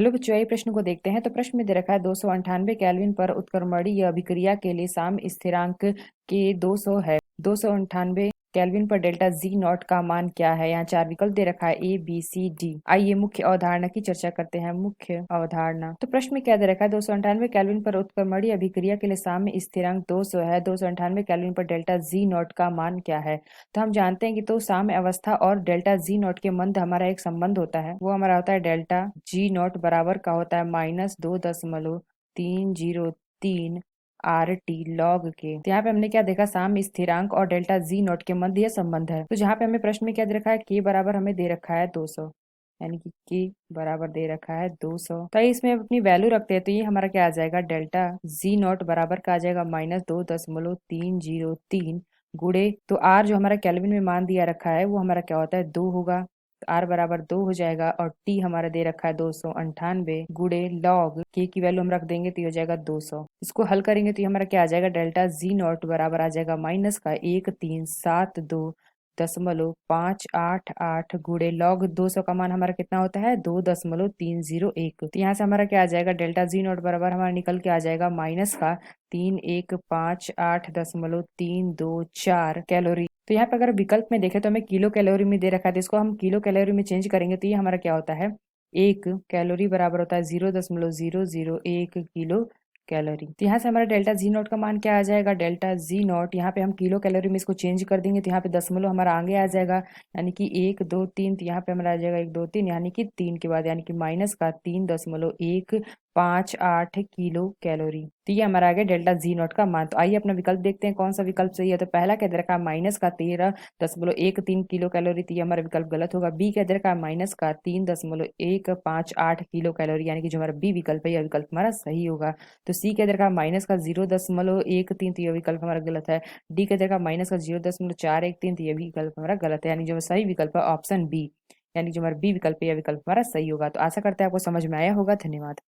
Hello बच्चों, आइए प्रश्न को देखते हैं। तो प्रश्न में दे रखा है 298 केल्विन पर उत्क्रमणीय अभिक्रिया के लिए साम स्थिरांक के 200 है। 298 केल्विन पर डेल्टा जी नॉट का मान क्या है? यहाँ चार विकल्प दे रखा है, ए बी सी डी। आइए मुख्य अवधारणा की चर्चा करते हैं। मुख्य अवधारणा, तो प्रश्न में क्या दे रखा है? 298 केल्विन पर उत्क्रमणीय अभिक्रिया के लिए साम्य स्थिरांक 200 है। 298 केल्विन पर डेल्टा जी नॉट का मान क्या है? तो हम जानते हैं कि तो साम्य अवस्था और डेल्टा जी नॉट के मध्य हमारा एक संबंध होता है, वो हमारा होता है डेल्टा जी नॉट बराबर का होता है -2.303 आर टी लॉग के। तो यहाँ पे हमने क्या देखा, साम्य स्थिरांक और डेल्टा जी नॉट के मध्य यह संबंध है। तो जहाँ पे हमें प्रश्न में क्या दे रखा है, के बराबर हमें दे रखा है 200, यानी कि के बराबर दे रखा है 200। तो इसमें अपनी वैल्यू रखते हैं, तो ये हमारा क्या आ जाएगा, डेल्टा जी नॉट बराबर का आ जाएगा -2.303 गुड़े, तो आर जो हमारा केल्विन में मान दिया रखा है वो हमारा क्या होता है, 2 होगा। आर बराबर 2 हो जाएगा और टी हमारा दे रखा है 298 गुड़े लॉग के की वैल्यू हम रख देंगे तो ये हो जाएगा 200। इसको हल करेंगे तो ये हमारा क्या आ जाएगा, डेल्टा जी नॉट बराबर आ जाएगा माइनस का 1372.588 गुड़े लॉग 200 का मान हमारा कितना होता है, 2.301। तो यहाँ से हमारा क्या आ जाएगा, डेल्टा जी नॉट बराबर हमारा निकल के आ जाएगा माइनस का 3158.324 कैलोरी। तो यहाँ पे अगर विकल्प में देखें तो हमें किलो कैलोरी में दे रखा है, तो इसको हम किलो कैलोरी में चेंज करेंगे तो ये हमारा क्या होता है, एक कैलोरी बराबर होता है 0.001 किलो कैलोरी। तो यहाँ से हमारा डेल्टा जी नॉट का मान क्या आ जाएगा, डेल्टा जी नॉट यहाँ पे हम किलो कैलोरी में इसको चेंज कर देंगे तो यहाँ पे दशमलव हमारा आगे आ जाएगा, यानी कि 1 2 3। तो यहाँ पे हमारा आ जाएगा 1 2 3, यानी कि 3 के बाद यानी कि माइनस का 3.158 किलो कैलोरी। तो ये हमारा आ गया डेल्टा जी नॉट का मान। तो आइए अपना विकल्प देखते हैं कौन सा विकल्प सही है। तो पहला कह दे रखा है माइनस का 13.13 किलो कैलोरी, तो ये हमारा विकल्प गलत होगा। बी कह दे रखा है माइनस का 3.158 किलो कैलोरी, यानी कि जो हमारा बी विकल्प है यह विकल्प हमारा सही होगा। तो सी कह दे रखा है माइनस का 0.13, तो यह विकल्प हमारा गलत है। डी कह दे रखा है माइनस का 0.413, तो यह भी विकल्प हमारा गलत है, यानी जो सही विकल्प है ऑप्शन बी, यानी जो हमारा बी विकल्प है यह विकल्प हमारा सही होगा। तो आशा करते हैं आपको समझ में आया होगा। धन्यवाद।